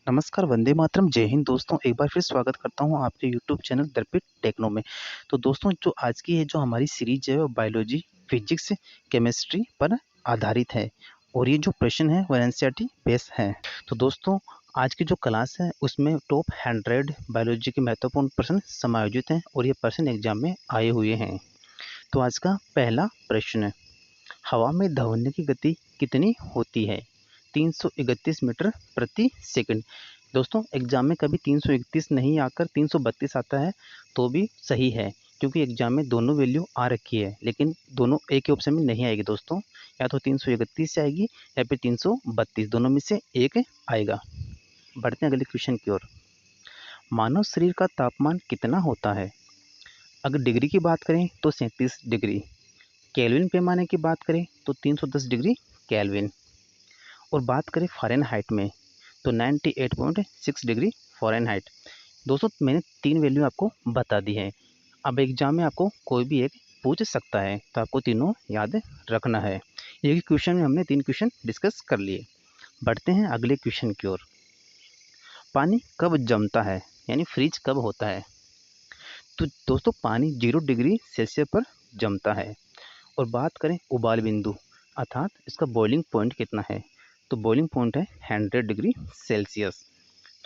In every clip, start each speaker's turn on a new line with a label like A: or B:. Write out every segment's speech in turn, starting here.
A: नमस्कार, वंदे मातरम, जय हिंद दोस्तों। एक बार फिर स्वागत करता हूँ आपके यूट्यूब चैनल दर्पित टेक्नो में। तो दोस्तों जो आज की जो हमारी सीरीज है वो बायोलॉजी, फिजिक्स, केमिस्ट्री पर आधारित है और ये जो प्रश्न है वो एनसीईआरटी बेस है। तो दोस्तों आज की जो क्लास है उसमें टॉप 100 बायोलॉजी के महत्वपूर्ण प्रश्न समायोजित हैं और ये प्रश्न एग्जाम में आए हुए हैं। तो आज का पहला प्रश्न है, हवा में ध्वनि की गति कितनी होती है? 331 मीटर प्रति सेकंड। दोस्तों एग्जाम में कभी 331 नहीं आकर 332 आता है तो भी सही है, क्योंकि एग्जाम में दोनों वैल्यू आ रखी है, लेकिन दोनों एक ही ऑप्शन में नहीं आएगी दोस्तों। या तो 331 से आएगी या फिर 332, दोनों में से एक आएगा। बढ़ते हैं अगले क्वेश्चन की ओर। मानव शरीर का तापमान कितना होता है? अगर डिग्री की बात करें तो 37 डिग्री, केल्विन पैमाने की बात करें तो 310 डिग्री केल्विन, और बात करें फ़ारेनहाइट में तो 98.6 डिग्री फ़ारेनहाइट। दोस्तों मैंने 3 वैल्यू आपको बता दी है। अब एग्जाम में आपको कोई भी एक पूछ सकता है, तो आपको तीनों याद रखना है। एक क्वेश्चन में हमने 3 क्वेश्चन डिस्कस कर लिए। बढ़ते हैं अगले क्वेश्चन की ओर। पानी कब जमता है, यानी फ्रीज कब होता है? तो दोस्तों पानी 0 डिग्री सेल्सियस पर जमता है। और बात करें उबाल बिंदु अर्थात इसका बॉइलिंग पॉइंट कितना है, तो बॉइलिंग पॉइंट है 100 डिग्री सेल्सियस।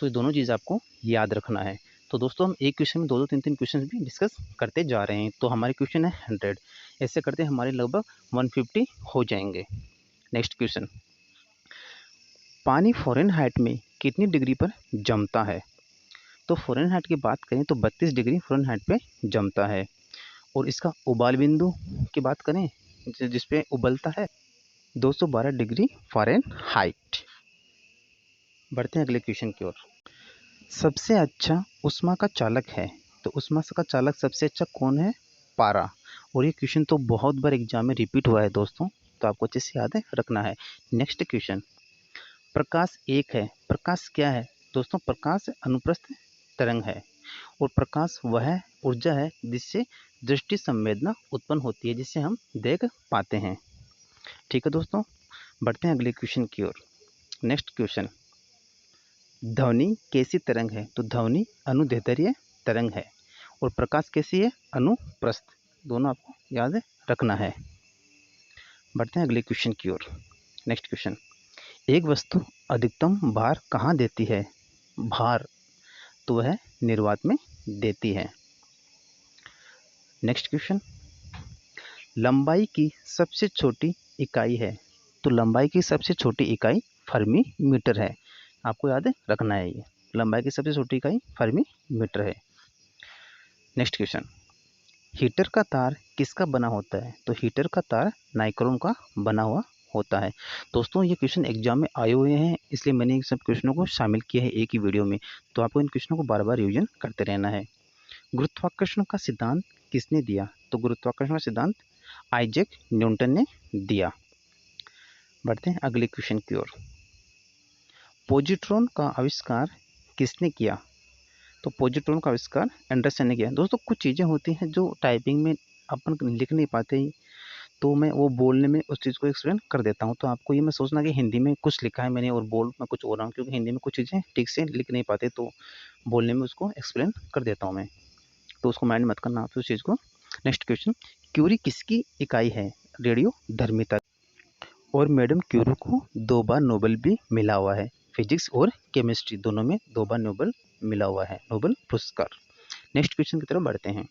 A: तो ये दोनों चीज़ आपको याद रखना है। तो दोस्तों हम एक क्वेश्चन में दो दो तीन तीन क्वेश्चन भी डिस्कस करते जा रहे हैं। तो हमारे क्वेश्चन है 100, ऐसे करते हमारे लगभग 150 हो जाएंगे। नेक्स्ट क्वेश्चन, पानी फ़ारेनहाइट में कितनी डिग्री पर जमता है? तो फ़ारेनहाइट की बात करें तो 32 डिग्री फ़ारेनहाइट पे जमता है। और इसका उबाल बिंदु की बात करें जिस पे उबलता है 212 डिग्री फ़ारेनहाइट। बढ़ते हैं अगले क्वेश्चन की ओर। सबसे अच्छा ऊष्मा का चालक है, तो ऊष्मा का चालक सबसे अच्छा कौन है? पारा। और ये क्वेश्चन तो बहुत बार एग्जाम में रिपीट हुआ है दोस्तों, तो आपको अच्छे से याद रखना है। नेक्स्ट क्वेश्चन, प्रकाश एक है, प्रकाश क्या है? दोस्तों प्रकाश अनुप्रस्थ तरंग है, और प्रकाश वह ऊर्जा है जिससे दृष्टि संवेदना उत्पन्न होती है, जिससे हम देख पाते हैं। ठीक है दोस्तों, बढ़ते हैं अगले क्वेश्चन की ओर। नेक्स्ट क्वेश्चन, ध्वनि कैसी तरंग है? तो ध्वनि अनुदैर्ध्य तरंग है, और प्रकाश कैसी है? अनुप्रस्थ। दोनों आपको याद रखना है। बढ़ते हैं अगले क्वेश्चन की ओर। नेक्स्ट क्वेश्चन, एक वस्तु अधिकतम भार कहाँ देती है? भार तो वह निर्वात में देती है। नेक्स्ट क्वेश्चन, लंबाई की सबसे छोटी इकाई है, तो लंबाई की सबसे छोटी इकाई फर्मी मीटर है। आपको याद रखना है, ये लंबाई की सबसे छोटी इकाई फर्मी मीटर है। नेक्स्ट क्वेश्चन, हीटर का तार किसका बना होता है? तो हीटर का तार नाइक्रोम का बना हुआ होता है। दोस्तों ये क्वेश्चन एग्जाम में आए हुए हैं, इसलिए मैंने इन सब क्वेश्चनों को शामिल किया है एक ही वीडियो में। तो आपको इन क्वेश्चनों को बार बार रिवीजन करते रहना है। गुरुत्वाकर्षण का सिद्धांत किसने दिया? तो गुरुत्वाकर्षण का सिद्धांत आइजैक न्यूटन ने दिया। बढ़ते हैं अगले क्वेश्चन की ओर। पॉजिट्रॉन का आविष्कार किसने किया? तो पॉजिट्रॉन का आविष्कार एंडरसन ने किया। दोस्तों कुछ चीज़ें होती हैं जो टाइपिंग में अपन लिख नहीं पाते, तो मैं वो बोलने में उस चीज़ को एक्सप्लेन कर देता हूँ। तो आपको ये मैं सोचना कि हिंदी में कुछ लिखा है मैंने और बोल मैं कुछ और रहा हूँ, क्योंकि हिंदी में कुछ चीज़ें ठीक से लिख नहीं पाते, तो बोलने में उसको एक्सप्लेन कर देता हूँ मैं। तो उसको माइंड मत करना आप उस चीज़ को। नेक्स्ट क्वेश्चन, क्यूरी किसकी इकाई है? रेडियोधर्मिता। और मैडम क्यूरी को 2 बार नोबेल भी मिला हुआ है, फिजिक्स और केमिस्ट्री दोनों में 2 बार नोबेल मिला हुआ है, नोबेल पुरस्कार। नेक्स्ट क्वेश्चन की तरफ बढ़ते हैं।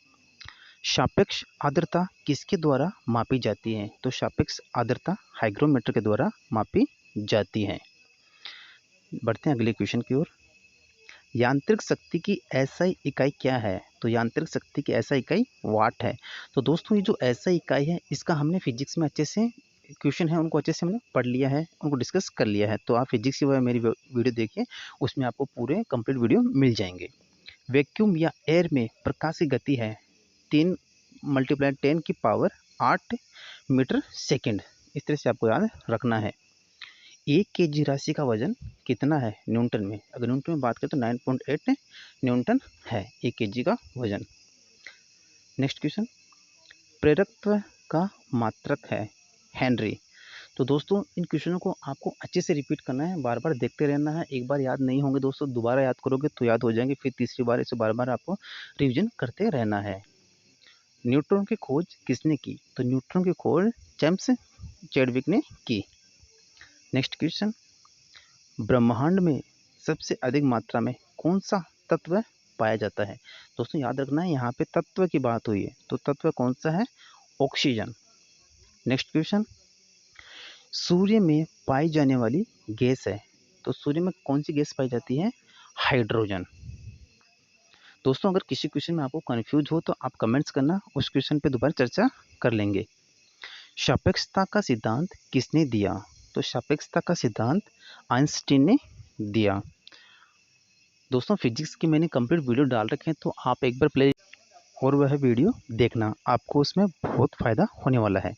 A: सापेक्ष आर्द्रता किसके द्वारा मापी जाती है? तो सापेक्ष आर्द्रता हाइग्रोमीटर के द्वारा मापी जाती है। बढ़ते हैं अगले क्वेश्चन की ओर। यांत्रिक शक्ति की एसआई इकाई क्या है? तो यांत्रिक शक्ति की एसआई इकाई वाट है। तो दोस्तों ये जो एसआई इकाई है इसका हमने फिजिक्स में अच्छे से क्वेश्चन है उनको अच्छे से हमने पढ़ लिया है, उनको डिस्कस कर लिया है। तो आप फिजिक्स की मेरी वीडियो देखिए, उसमें आपको पूरे कंप्लीट वीडियो मिल जाएंगे। वैक्यूम या एयर में प्रकाश की गति है 3 × 10⁸ मीटर सेकेंड। इस तरह से आपको याद रखना है। 1 केजी राशि का वजन कितना है न्यूटन में? अगर न्यूटन में बात करें तो 9.8 न्यूटन है 1 केजी का वजन। नेक्स्ट क्वेश्चन, प्रेरकत्व का मात्रक है हेनरी। तो दोस्तों इन क्वेश्चनों को आपको अच्छे से रिपीट करना है, बार बार देखते रहना है। एक बार याद नहीं होंगे दोस्तों, दोबारा याद करोगे तो याद हो जाएंगे, फिर तीसरी बार इसे बार बार आपको रिविजन करते रहना है। न्यूट्रॉन की खोज किसने की? तो न्यूट्रॉन की खोज जेम्स चैडविक ने की। नेक्स्ट क्वेश्चन, ब्रह्मांड में सबसे अधिक मात्रा में कौन सा तत्व पाया जाता है? दोस्तों याद रखना है, यहाँ पे तत्व की बात हुई है, तो तत्व कौन सा है? ऑक्सीजन। नेक्स्ट क्वेश्चन, सूर्य में पाई जाने वाली गैस है, तो सूर्य में कौन सी गैस पाई जाती है? हाइड्रोजन। दोस्तों अगर किसी क्वेश्चन में आपको कंफ्यूज हो तो आप कमेंट्स करना, उस क्वेश्चन पे दोबारा चर्चा कर लेंगे। सापेक्षता का सिद्धांत किसने दिया? तो सापेक्षता का सिद्धांत आइंस्टीन ने दिया। दोस्तों फिजिक्स की मैंने कंप्लीट वीडियो डाल रखे हैं, तो आप एक बार प्ले और वह वीडियो देखना, आपको उसमें बहुत फ़ायदा होने वाला है।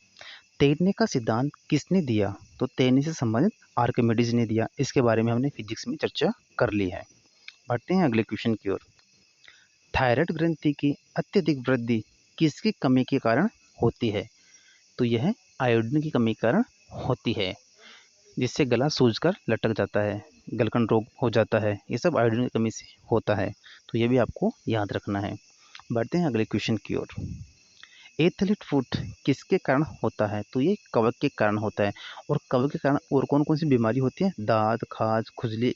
A: तैरने का सिद्धांत किसने दिया? तो तैरने से संबंधित आर्किमिडीज ने दिया। इसके बारे में हमने फिजिक्स में चर्चा कर ली है। बढ़ते हैं अगले क्वेश्चन की ओर। थायराइड ग्रंथि की अत्यधिक वृद्धि किसकी कमी के कारण होती है? तो यह आयोडीन की कमी के कारण होती है, जिससे गला सूजकर लटक जाता है, गलकंड रोग हो जाता है। ये सब आयोडीन की कमी से होता है, तो ये भी आपको याद रखना है। बढ़ते हैं अगले क्वेश्चन की ओर। एथलीट फुट किसके कारण होता है? तो ये कवक के कारण होता है। और कवक के कारण और कौन कौन सी बीमारी होती है? दाद, खाज, खुजली,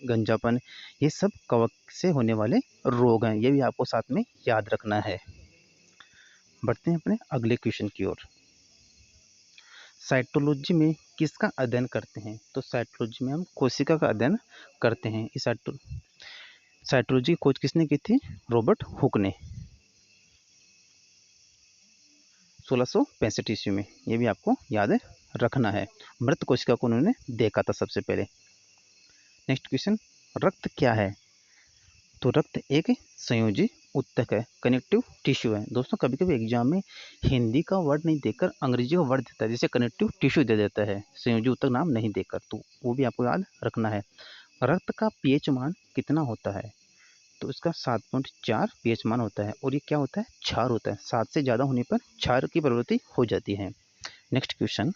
A: गंजापन, ये सब कवक से होने वाले रोग हैं। ये भी आपको साथ में याद रखना है। बढ़ते हैं अपने अगले क्वेश्चन की ओर। साइटोलॉजी में किसका अध्ययन करते हैं? तो साइटोलॉजी में हम कोशिका का अध्ययन करते हैं। इस साइटोलॉजी की खोज किसने की थी? रॉबर्ट हुक ने 1665 ईस्वी में। ये भी आपको याद रखना है। मृत कोशिका को उन्होंने देखा था सबसे पहले। नेक्स्ट क्वेश्चन, रक्त क्या है? तो रक्त एक संयोजी ऊतक है, कनेक्टिव टिश्यू है। दोस्तों कभी कभी एग्जाम में हिंदी का वर्ड नहीं देकर अंग्रेजी का वर्ड देता है, जैसे कनेक्टिव टिश्यू दे देता है, संयोजी ऊतक नाम नहीं देकर, तो वो भी आपको याद रखना है। रक्त का पीएच मान कितना होता है? तो इसका 7.4 पीएच मान होता है। और ये क्या होता है? क्षार होता है। 7 से ज़्यादा होने पर क्षार की प्रवृत्ति हो जाती है। नेक्स्ट क्वेश्चन,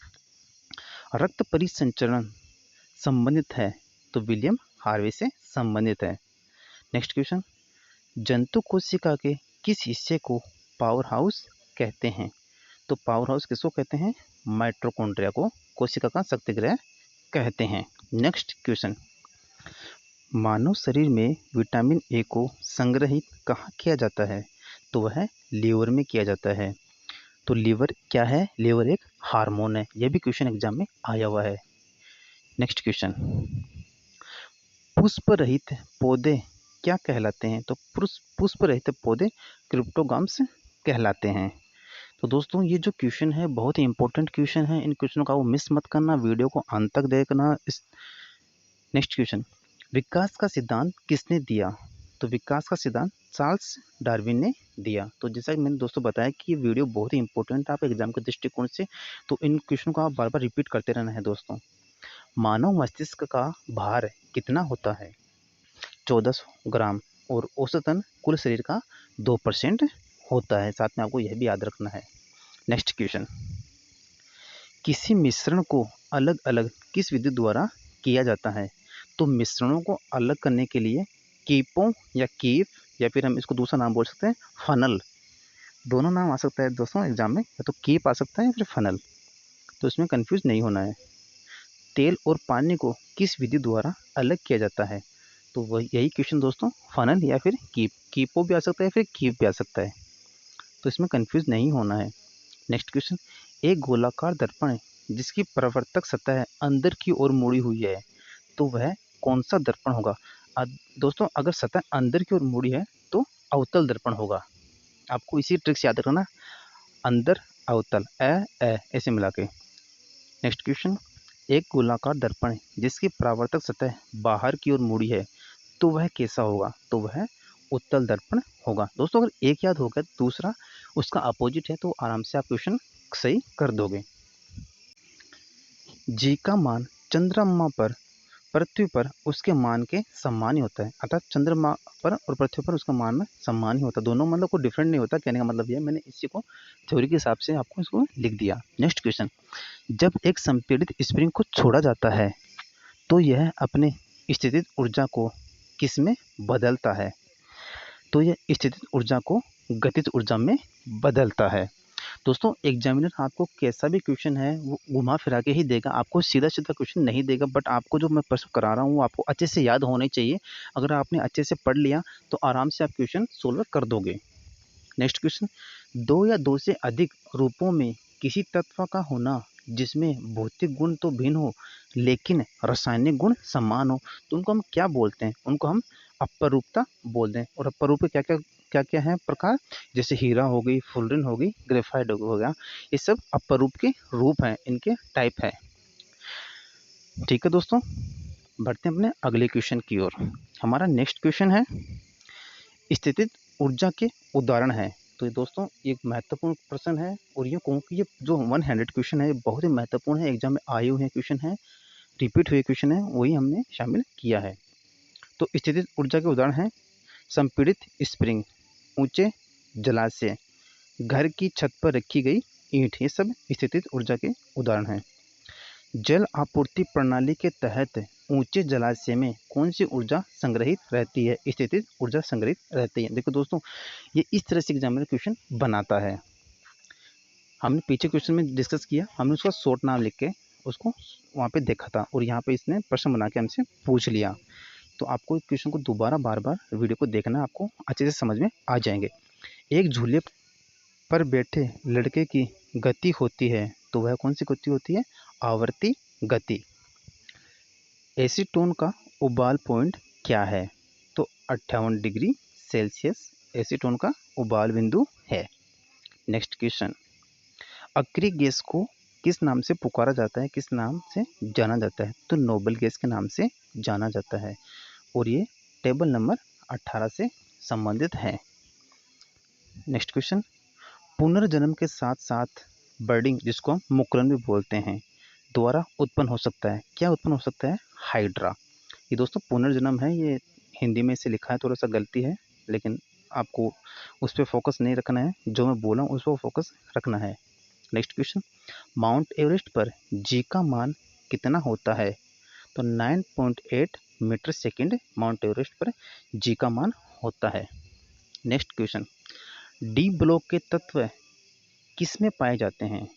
A: रक्त परिसंचरण संबंधित है? तो विलियम हार्वे से संबंधित है। नेक्स्ट क्वेश्चन, जंतु कोशिका के किस हिस्से को पावर हाउस कहते हैं? तो पावर हाउस किसको कहते हैं? माइटोकॉन्ड्रिया को कोशिका का शक्तिगृह कहते हैं। नेक्स्ट क्वेश्चन, मानव शरीर में विटामिन ए को संग्रहित कहाँ किया जाता है? तो वह लीवर में किया जाता है। तो लीवर क्या है? लीवर एक हार्मोन है। यह भी क्वेश्चन एग्जाम में आया हुआ है। नेक्स्ट क्वेश्चन, पुष्प रहित पौधे क्या कहलाते हैं? तो पुष्प रहित पौधे क्रिप्टोगाम्स कहलाते हैं। तो दोस्तों ये जो क्वेश्चन है बहुत ही इंपॉर्टेंट क्वेश्चन है, इन क्वेश्चनों का वो मिस मत करना, वीडियो को अंत तक देखना। नेक्स्ट क्वेश्चन, विकास का सिद्धांत किसने दिया? तो विकास का सिद्धांत चार्ल्स डार्विन ने दिया। तो जैसा कि मैंने दोस्तों बताया कि ये वीडियो बहुत ही इंपॉर्टेंट है आप एग्जाम के दृष्टिकोण से, तो इन क्वेश्चनों को आप बार बार रिपीट करते रहना है दोस्तों। मानव मस्तिष्क का भार कितना होता है? 1400 ग्राम। और औसतन कुल शरीर का 2% होता है। साथ में आपको यह भी याद रखना है। नेक्स्ट क्वेश्चन, किसी मिश्रण को अलग अलग किस विधि द्वारा किया जाता है? तो मिश्रणों को अलग करने के लिए कीपों या कीप, या फिर हम इसको दूसरा नाम बोल सकते हैं फनल, दोनों नाम आ सकता है दोस्तों एग्जाम में, या तो कीप आ सकता है या फिर फनल, तो इसमें कंफ्यूज नहीं होना है। तेल और पानी को किस विधि द्वारा अलग किया जाता है? तो वही यही क्वेश्चन दोस्तों, फनल या फिर कीप, कीपो भी आ सकता है फिर कीप भी आ सकता है, तो इसमें कंफ्यूज नहीं होना है। नेक्स्ट क्वेश्चन, एक गोलाकार दर्पण है जिसकी परावर्तक सतह अंदर की ओर मुड़ी हुई है, तो वह कौन सा दर्पण होगा? दोस्तों अगर सतह अंदर की ओर मुड़ी है तो अवतल दर्पण होगा। आपको इसी ट्रिक से याद रखना, अंदर अवतल, ऐसे मिला के। नेक्स्ट क्वेश्चन, एक गोलाकार दर्पण है जिसकी परावर्तक सतह बाहर की ओर मुड़ी है, तो वह कैसा होगा? तो वह उत्तल दर्पण होगा। दोस्तों अगर एक याद हो गया तो दूसरा उसका अपोजिट है, तो आराम से आप क्वेश्चन सही कर दोगे। जी का मान चंद्रमा पर पृथ्वी पर उसके मान के समान ही होता है। अर्थात चंद्रमा पर और पृथ्वी पर उसका मान समान ही होता है। दोनों मतलब कोई डिफरेंट नहीं होता। कहने का मतलब ये है, मैंने इसी को थ्योरी के हिसाब से आपको इसको लिख दिया। नेक्स्ट क्वेश्चन, जब एक संपीड़ित स्प्रिंग को छोड़ा जाता है तो यह अपने स्थितिज ऊर्जा को किस में बदलता है? तो यह स्थितिज ऊर्जा को गतिज ऊर्जा में बदलता है। दोस्तों एग्जामिनर आपको कैसा भी क्वेश्चन है वो घुमा फिरा के ही देगा, आपको सीधा सीधा क्वेश्चन नहीं देगा। बट आपको जो मैं प्रश्न करा रहा हूँ वो आपको अच्छे से याद होने चाहिए। अगर आपने अच्छे से पढ़ लिया तो आराम से आप क्वेश्चन सोल्व कर दोगे। नेक्स्ट क्वेश्चन, दो या दो से अधिक रूपों में किसी तत्व का होना जिसमें भौतिक गुण तो भिन्न हो लेकिन रासायनिक गुण समान हो, तो उनको हम क्या बोलते हैं? उनको हम अपरूपता बोलते हैं। और अपरूप क्या क्या क्या क्या है प्रकार? जैसे हीरा हो गई, फुलरिन हो गई, ग्रेफाइट हो गया, ये सब अपरूप के रूप हैं, इनके टाइप है। ठीक है दोस्तों, बढ़ते हैं अपने अगले क्वेश्चन की ओर। हमारा नेक्स्ट क्वेश्चन है स्थितिज ऊर्जा के उदाहरण है। तो ये दोस्तों एक महत्वपूर्ण प्रश्न है और ये कहूँ कि ये जो 100 क्वेश्चन है ये बहुत ही महत्वपूर्ण है, एग्जाम में आए हुए क्वेश्चन है, रिपीट हुए क्वेश्चन है, वही हमने शामिल किया है। तो स्थितिज ऊर्जा के उदाहरण हैं संपीड़ित स्प्रिंग, ऊंचे जलाशय, घर की छत पर रखी गई ईंट, ये सब स्थितिज ऊर्जा के उदाहरण हैं। जल आपूर्ति प्रणाली के तहत ऊंचे जलाशय में कौन सी ऊर्जा संग्रहित रहती है? स्थितिज ऊर्जा संग्रहित रहती है। देखो दोस्तों ये इस तरह से एग्जामिनर क्वेश्चन बनाता है। हमने पीछे क्वेश्चन में डिस्कस किया, हमने उसका शॉर्ट नाम लिख के उसको वहाँ पे देखा था और यहाँ पे इसने प्रश्न बना के हमसे पूछ लिया। तो आपको क्वेश्चन को दोबारा बार बार वीडियो को देखना, आपको अच्छे से समझ में आ जाएंगे। एक झूले पर बैठे लड़के की गति होती है तो वह कौन सी गति होती है? आवर्ती गति। एसीटोन का उबाल पॉइंट क्या है? तो 58 डिग्री सेल्सियस एसीटोन का उबाल बिंदु है। नेक्स्ट क्वेश्चन, अक्रिय गैस को किस नाम से पुकारा जाता है, किस नाम से जाना जाता है? तो नोबल गैस के नाम से जाना जाता है और ये टेबल नंबर 18 से संबंधित है। नेक्स्ट क्वेश्चन, पुनर्जन्म के साथ साथ बर्डिंग, जिसको हम मुकुलन भी बोलते हैं, द्वारा उत्पन्न हो सकता है। क्या उत्पन्न हो सकता है? हाइड्रा। ये दोस्तों पुनर्जन्म है, ये हिंदी में इसे लिखा है, थोड़ा सा गलती है, लेकिन आपको उस पर फोकस नहीं रखना है, जो मैं बोला उस पर फोकस रखना है। नेक्स्ट क्वेश्चन, माउंट एवरेस्ट पर जी का मान कितना होता है? तो 9.8 मीटर सेकेंड माउंट एवरेस्ट पर जी का मान होता है। नेक्स्ट क्वेश्चन, डी ब्लॉक के तत्व किस में पाए जाते हैं?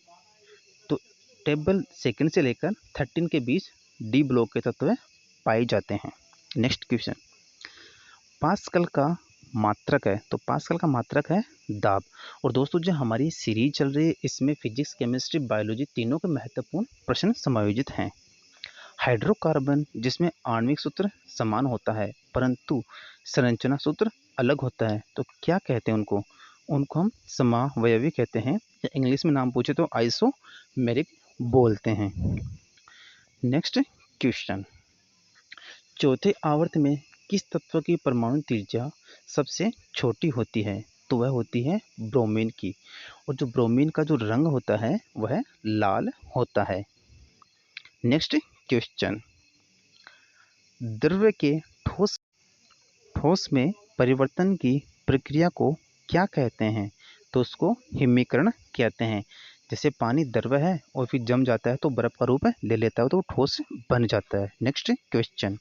A: तो टेबल सेकंड से लेकर 13 के बीच डी ब्लॉक के तत्व पाए जाते हैं। नेक्स्ट क्वेश्चन, पास्कल का मात्रक है, तो पास्कल का मात्रक है दाब। और दोस्तों जो हमारी सीरीज चल रही है इसमें फिजिक्स, केमिस्ट्री, बायोलॉजी तीनों के महत्वपूर्ण प्रश्न समायोजित हैं। हाइड्रोकार्बन जिसमें आणविक सूत्र समान होता है परंतु संरचना सूत्र अलग होता है, तो क्या कहते हैं उनको? उनको हम समावयवी कहते हैं, या इंग्लिश में नाम पूछे तो आइसोमेरिक बोलते हैं। नेक्स्ट क्वेश्चन, चौथे आवर्त में किस तत्व की परमाणु त्रिज्या सबसे छोटी होती है? तो वह होती है ब्रोमीन की, और जो ब्रोमीन का जो रंग होता है वह लाल होता है। नेक्स्ट क्वेश्चन, द्रव्य के ठोस में परिवर्तन की प्रक्रिया को क्या कहते हैं? तो उसको हिमीकरण कहते हैं। जैसे पानी द्रव है और फिर जम जाता है तो बर्फ का रूप ले लेता है तो ठोस बन जाता है। नेक्स्ट क्वेश्चन,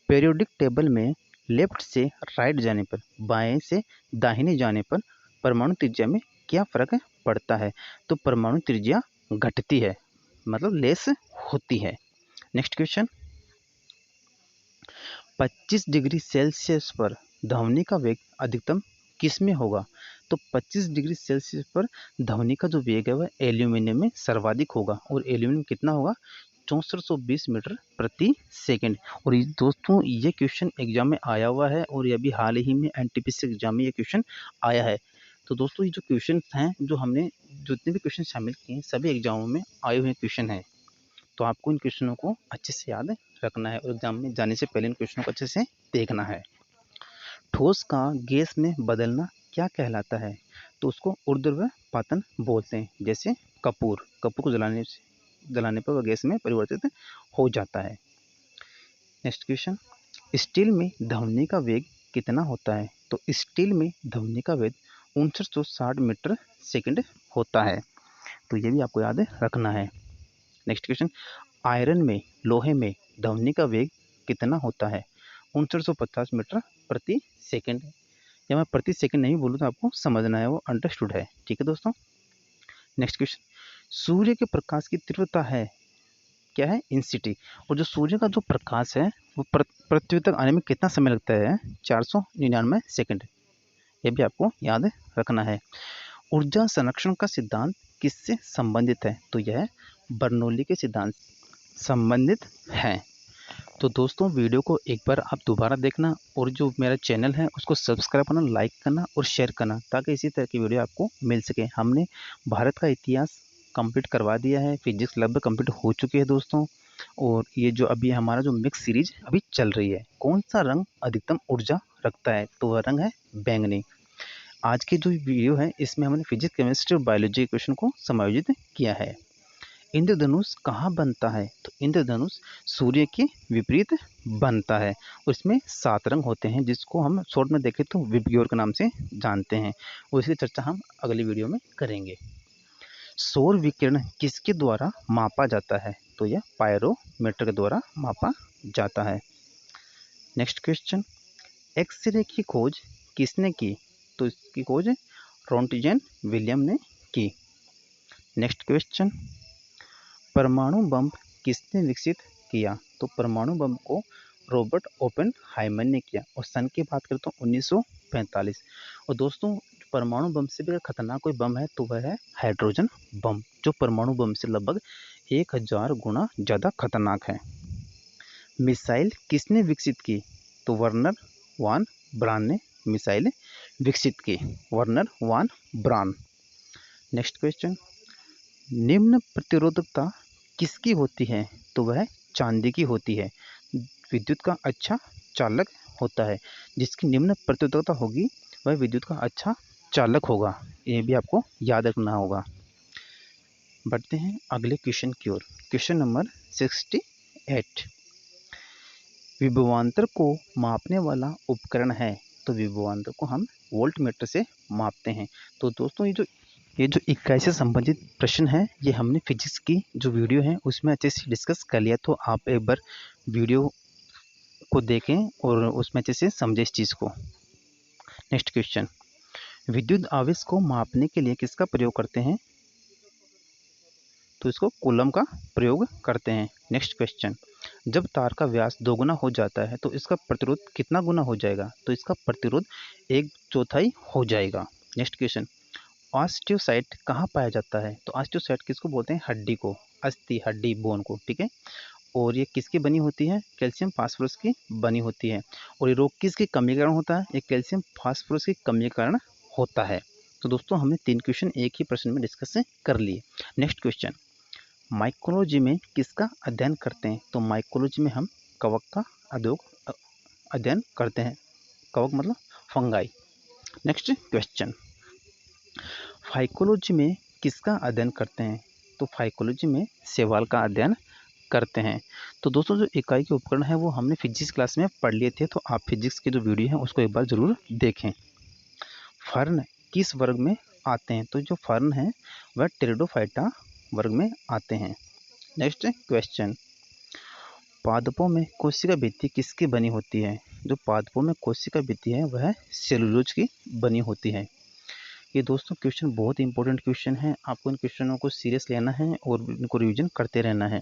A: पीरियोडिक टेबल में लेफ्ट से राइट जाने पर, बाएं से दाहिने जाने पर परमाणु त्रिज्या में क्या फर्क पड़ता है? तो परमाणु त्रिज्या घटती है, मतलब लेस होती है। नेक्स्ट क्वेश्चन, 25 डिग्री सेल्सियस पर ध्वनि का वेग अधिकतम किस में होगा? तो 25 डिग्री सेल्सियस पर ध्वनि का जो वेग है वह एल्यूमिनियम में सर्वाधिक होगा, और एल्यूमिनियम कितना होगा? 6420 मीटर प्रति सेकंड। और ये दोस्तों ये क्वेश्चन एग्जाम में आया हुआ है और ये अभी हाल ही में एनटीपीसी एग्जाम में ये क्वेश्चन आया है। तो दोस्तों ये जो क्वेश्चन हैं, जो हमने जितने भी क्वेश्चन शामिल किए हैं सभी एग्जामों में आए हुए क्वेश्चन हैं, तो आपको इन क्वेश्चनों को अच्छे से याद रखना है और एग्जाम में जाने से पहले इन क्वेश्चनों को अच्छे से देखना है। ठोस का गैस में बदलना क्या कहलाता है? तो उसको ऊर्ध्वपातन बोलते हैं। जैसे कपूर को जलाने पर वह गैस में परिवर्तित हो जाता है। नेक्स्ट क्वेश्चन, स्टील में ध्वनि का वेग कितना होता है? तो स्टील में ध्वनि का वेग 5960 मीटर सेकंड होता है। तो ये भी आपको याद रखना है। नेक्स्ट क्वेश्चन, आयरन में, लोहे में ध्वनि का वेग कितना होता है? 5950 मीटर प्रति सेकंड। या मैं प्रति सेकंड नहीं बोलूँ तो आपको समझना है, वो अंडरस्टूड है। ठीक है दोस्तों। नेक्स्ट क्वेश्चन, सूर्य के प्रकाश की तीव्रता है क्या है? इंसिटी। और जो सूर्य का जो प्रकाश है वो पृथ्वी तक आने में कितना समय लगता है? 499 सेकंड। ये भी आपको याद रखना है। ऊर्जा संरक्षण का सिद्धांत किससे संबंधित है? तो यह बर्नौली के सिद्धांत संबंधित है। तो दोस्तों वीडियो को एक बार आप दोबारा देखना और जो मेरा चैनल है उसको सब्सक्राइब करना, लाइक करना और शेयर करना, ताकि इसी तरह की वीडियो आपको मिल सके। हमने भारत का इतिहास कंप्लीट करवा दिया है, फिजिक्स लगभग कंप्लीट हो चुकी है दोस्तों। और ये जो अभी हमारा जो मिक्स सीरीज अभी चल रही है, कौन सा रंग अधिकतम ऊर्जा रखता है? तो वह रंग है बैंगनी। आज की जो वीडियो है इसमें हमने फिजिक्स, केमिस्ट्री और बायोलॉजी के क्वेश्चन को समायोजित किया है। इंद्रधनुष कहाँ बनता है? तो इंद्रधनुष सूर्य के विपरीत बनता है। और इसमें 7 रंग होते हैं, जिसको हम शॉर्ट में देखें तो विबग्योर के नाम से जानते हैं। और इसकी चर्चा हम अगली वीडियो में करेंगे। सौर विकिरण किसके द्वारा मापा जाता है? तो यह पायरोमीटर के द्वारा मापा जाता है। नेक्स्ट क्वेश्चन, एक्सरे की खोज किसने की? तो इसकी खोज रोंटगेन विलियम ने की। नेक्स्ट क्वेश्चन, परमाणु बम किसने विकसित किया? तो परमाणु बम को रॉबर्ट ओपेनहाइमर ने किया। और सन की बात करें तो 1945। और दोस्तों परमाणु बम से भी खतरनाक कोई बम है तो वह है हाइड्रोजन बम, जो परमाणु बम से लगभग 1000 गुना ज़्यादा खतरनाक है। मिसाइल किसने विकसित की? तो वर्नर वान ब्रान ने मिसाइल विकसित की। वर्नर वान ब्रान। नेक्स्ट क्वेश्चन, निम्न प्रतिरोधकता किसकी होती है? तो वह चांदी की होती है। विद्युत का अच्छा चालक होता है। जिसकी निम्न प्रतिरोधकता होगी वह विद्युत का अच्छा चालक होगा। ये भी आपको याद रखना होगा। बढ़ते हैं अगले क्वेश्चन की ओर। क्वेश्चन नंबर 68, विभवांतर को मापने वाला उपकरण है? तो विभवांतर को हम वोल्ट मीटर से मापते हैं। तो दोस्तों ये जो इकाई से संबंधित प्रश्न है, ये हमने फिजिक्स की जो वीडियो है उसमें अच्छे से डिस्कस कर लिया। तो आप एक बार वीडियो को देखें और उसमें अच्छे से समझें इस चीज़ को। नेक्स्ट क्वेश्चन, विद्युत आवेश को मापने के लिए किसका प्रयोग करते हैं? तो इसको कूलम का प्रयोग करते हैं। नेक्स्ट क्वेश्चन, जब तार का व्यास दोगुना हो जाता है तो इसका प्रतिरोध कितना गुना हो जाएगा? तो इसका प्रतिरोध 1/4 हो जाएगा। नेक्स्ट क्वेश्चन, ऑस्टियोसाइट कहाँ पाया जाता है? तो ऑस्टियोसाइट किसको बोलते हैं? हड्डी को, अस्थि, हड्डी, बोन को। ठीक है। और ये किसकी बनी होती है? कैल्शियम फास्फोरस की बनी होती है। और ये रोग किसकी कमी के कारण होता है? ये कैल्शियम फास्फोरस की कमी के कारण होता है। तो दोस्तों हमने 3 क्वेश्चन एक ही प्रश्न में डिस्कस कर लिए। नेक्स्ट क्वेश्चन, माइकोलॉजी में किसका अध्ययन करते हैं? तो माइकोलॉजी में हम कवक का अध्ययन करते हैं। कवक मतलब फंगाई। नेक्स्ट क्वेश्चन, फाइकोलॉजी में किसका अध्ययन करते हैं? तो फाइकोलॉजी में शैवाल का अध्ययन करते हैं। तो दोस्तों जो इकाई के उपकरण है वो हमने फिजिक्स क्लास में पढ़ लिए थे, तो आप फिजिक्स के जो वीडियो हैं उसको एक बार ज़रूर देखें। फर्न किस वर्ग में आते हैं? तो जो फर्न है वह टेरिडोफाइटा वर्ग में आते हैं। नेक्स्ट क्वेश्चन, पादपों में कोशिका भित्ति किसकी बनी होती है? जो पादपों में कोशिका भित्ति है वह सेलुलोज की बनी होती है। ये दोस्तों क्वेश्चन बहुत इंपॉर्टेंट क्वेश्चन है, आपको इन क्वेश्चनों को सीरियस लेना है और इनको रिवीजन करते रहना है।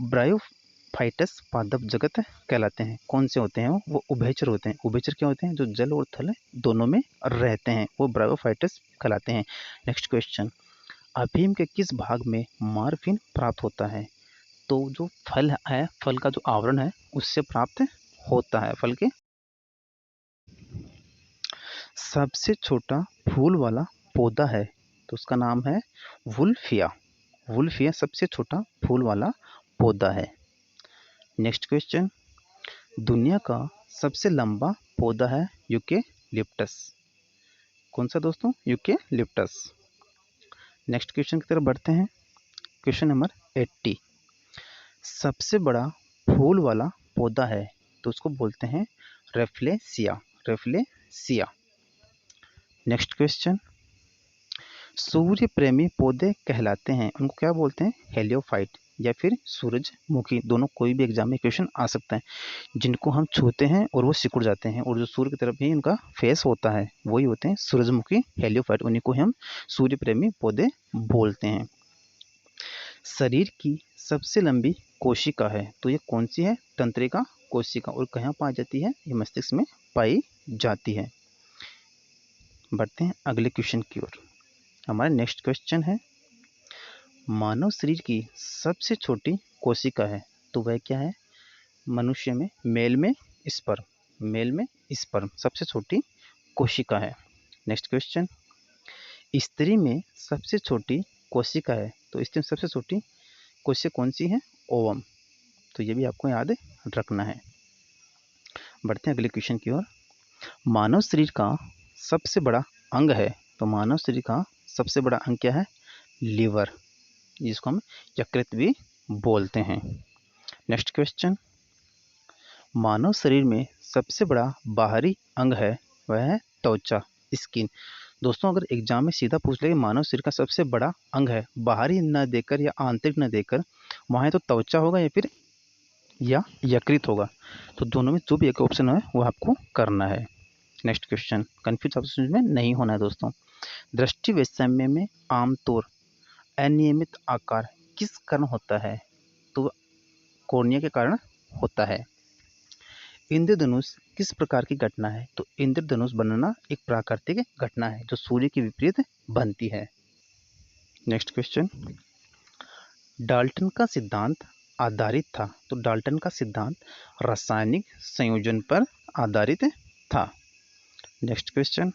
A: ब्रायोफाइटस पादप जगत कहलाते हैं। कौन से होते हैं? वो उभयचर होते हैं। उभयचर क्या होते हैं? जो जल और थल दोनों में रहते हैं, वो ब्रायोफाइटस कहलाते हैं। नेक्स्ट क्वेश्चन, अफीम के किस भाग में मॉर्फिन प्राप्त होता है? तो जो फल है, फल का जो आवरण है उससे प्राप्त होता है। फल के सबसे छोटा फूल वाला पौधा है तो उसका नाम है वुल्फिया। वुल्फिया सबसे छोटा फूल वाला पौधा है। नेक्स्ट क्वेश्चन, दुनिया का सबसे लंबा पौधा है यूकेलिप्टस। कौन सा दोस्तों? यूकेलिप्टस। नेक्स्ट क्वेश्चन की तरफ बढ़ते हैं। क्वेश्चन नंबर 80, सबसे बड़ा फूल वाला पौधा है तो उसको बोलते हैं रेफ्लेसिया। रेफ्लेसिया। नेक्स्ट क्वेश्चन, सूर्य प्रेमी पौधे कहलाते हैं, उनको क्या बोलते हैं? हेलियोफाइट या फिर सूरजमुखी। दोनों कोई भी एग्जाम में क्वेश्चन आ सकता है। जिनको हम छूते हैं और वो सिकुड़ जाते हैं और जो सूर्य की तरफ ही उनका फेस होता है वही होते हैं सूरजमुखी, हेलियोफाइट। उन्हीं को हम सूर्य प्रेमी पौधे बोलते हैं। शरीर की सबसे लंबी कोशिका है तो ये कौन सी है? तंत्रिका कोशिका। और कहाँ पाई जाती है? ये मस्तिष्क में पाई जाती है। बढ़ते हैं अगले क्वेश्चन की ओर। हमारा नेक्स्ट क्वेश्चन है, मानव शरीर की सबसे छोटी कोशिका है तो वह क्या है? मनुष्य में, मेल में स्पर्म। मेल में स्पर्म सबसे छोटी कोशिका है। नेक्स्ट क्वेश्चन, स्त्री में सबसे छोटी कोशिका है तो स्त्री में सबसे छोटी कोशिका कौन सी है? ओवम। तो ये भी आपको याद रखना है। बढ़ते हैं अगले क्वेश्चन की ओर। मानव शरीर का सबसे बड़ा अंग है तो मानव शरीर का सबसे बड़ा अंग क्या है? लीवर, जिसको हम यकृत भी बोलते हैं। नेक्स्ट क्वेश्चन, मानव शरीर में सबसे बड़ा बाहरी अंग है वह है त्वचा, स्किन। दोस्तों अगर एग्जाम में सीधा पूछ ले मानव शरीर का सबसे बड़ा अंग है, बाहरी न देकर या आंतरिक न देकर, वहाँ तो त्वचा होगा या यकृत होगा। तो दोनों में जो भी एक ऑप्शन है वो आपको करना है। नेक्स्ट क्वेश्चन, कन्फ्यूज ऑप्शन में नहीं होना है दोस्तों। दृष्टि वैषम्य में आमतौर अनियमित आकार किस कारण होता है? तो कॉर्निया के कारण होता है। इंद्रधनुष किस प्रकार की घटना है? तो इंद्रधनुष बनना एक प्राकृतिक घटना है जो सूर्य के विपरीत बनती है। नेक्स्ट क्वेश्चन, डाल्टन का सिद्धांत आधारित था तो डाल्टन का सिद्धांत रासायनिक संयोजन पर आधारित था। नेक्स्ट क्वेश्चन,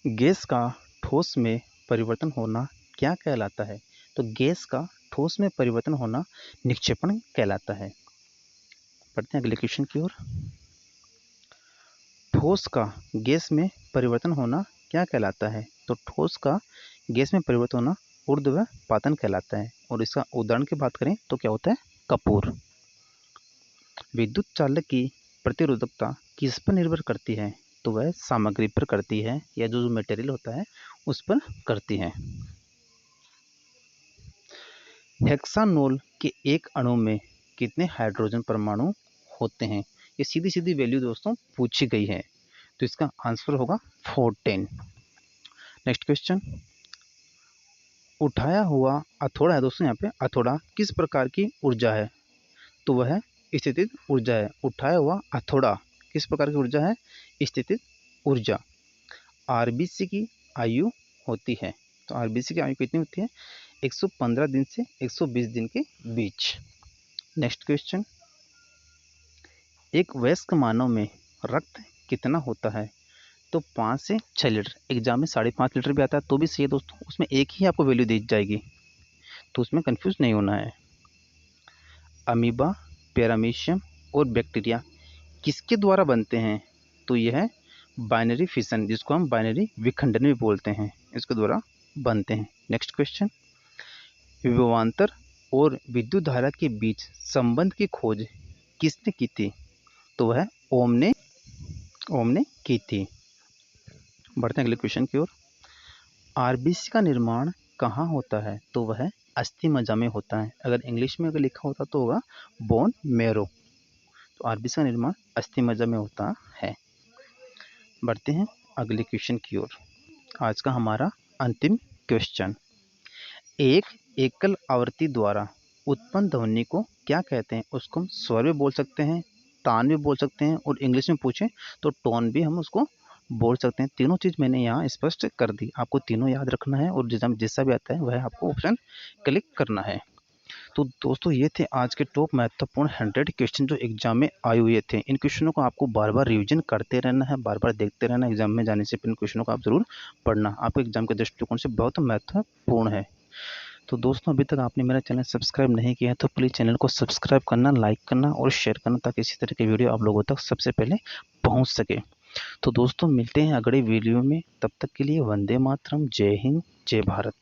A: गैस का ठोस में परिवर्तन होना क्या कहलाता है? तो गैस का ठोस में परिवर्तन होना निक्षेपण कहलाता है। पढ़ते हैं अगले क्वेश्चन की ओर। ठोस का गैस में परिवर्तन होना क्या कहलाता है? तो ठोस का गैस में परिवर्तन होना ऊर्ध्वपातन कहलाता है। और इसका उदाहरण की बात करें तो क्या होता है? कपूर। विद्युत चालक की प्रतिरोधकता किस पर निर्भर करती है? तो वह सामग्री पर करती है या जो मटेरियल होता है उस पर करती है। हेक्सानोल के एक अणु में कितने हाइड्रोजन परमाणु होते हैं? ये सीधी सीधी वैल्यू दोस्तों पूछी गई है तो इसका आंसर होगा 14। नेक्स्ट क्वेश्चन, उठाया हुआ हथौड़ा है दोस्तों, यहाँ पे हथौड़ा किस प्रकार की ऊर्जा है? तो वह स्थितिज ऊर्जा है। उठाया हुआ हथौड़ा किस प्रकार की ऊर्जा है? स्थितिज ऊर्जा। आरबीसी की आयु होती है तो आरबीसी की आयु कितनी होती है? 115 दिन से 120 दिन के बीच। नेक्स्ट क्वेश्चन, एक वयस्क मानव में रक्त कितना होता है? तो 5 से 6 लीटर। एग्जाम में 5.5 लीटर भी आता है तो भी सही है दोस्तों, उसमें एक ही आपको वैल्यू दी जाएगी तो उसमें कंफ्यूज नहीं होना है। अमीबा, पैरामीशियम और बैक्टीरिया किसके द्वारा बनते हैं? तो यह है बाइनरी फिशन, जिसको हम बाइनरी विखंडन भी बोलते हैं, इसके द्वारा बनते हैं। नेक्स्ट क्वेश्चन, विभवांतर और विद्युत धारा के बीच संबंध की खोज किसने की थी? तो वह ओम ने की थी। बढ़ते हैं अगले क्वेश्चन की ओर। आरबीसी का निर्माण कहाँ होता है? तो वह अस्थि मज्जा में होता है। अगर इंग्लिश में अगर लिखा होता तो होगा बोन मैरो। तो आरबीसी का निर्माण अस्थि मज्जा में होता है। बढ़ते हैं अगले क्वेश्चन की ओर। आज का हमारा अंतिम क्वेश्चन, एक एकल आवृत्ति द्वारा उत्पन्न ध्वनि को क्या कहते हैं? उसको हम स्वर भी बोल सकते हैं, तान भी बोल सकते हैं और इंग्लिश में पूछें तो टोन भी हम उसको बोल सकते हैं। तीनों चीज़ मैंने यहाँ स्पष्ट कर दी, आपको तीनों याद रखना है और जैसा भी आता है वह आपको ऑप्शन क्लिक करना है। तो दोस्तों ये थे आज के टॉप महत्वपूर्ण 100 क्वेश्चन जो एग्जाम में आए हुए थे। इन क्वेश्चनों को आपको बार बार रिवीजन करते रहना है, बार बार देखते रहना है। एग्जाम में जाने से इन क्वेश्चनों को आप जरूर पढ़ना, आपके एग्जाम के दृष्टिकोण से बहुत महत्वपूर्ण है। तो दोस्तों अभी तक आपने मेरा चैनल सब्सक्राइब नहीं किया है तो प्लीज़ चैनल को सब्सक्राइब करना, लाइक करना और शेयर करना ताकि इसी तरह की वीडियो आप लोगों तक सबसे पहले पहुंच सके। तो दोस्तों मिलते हैं अगले वीडियो में, तब तक के लिए वंदे मातरम, जय हिंद, जय भारत।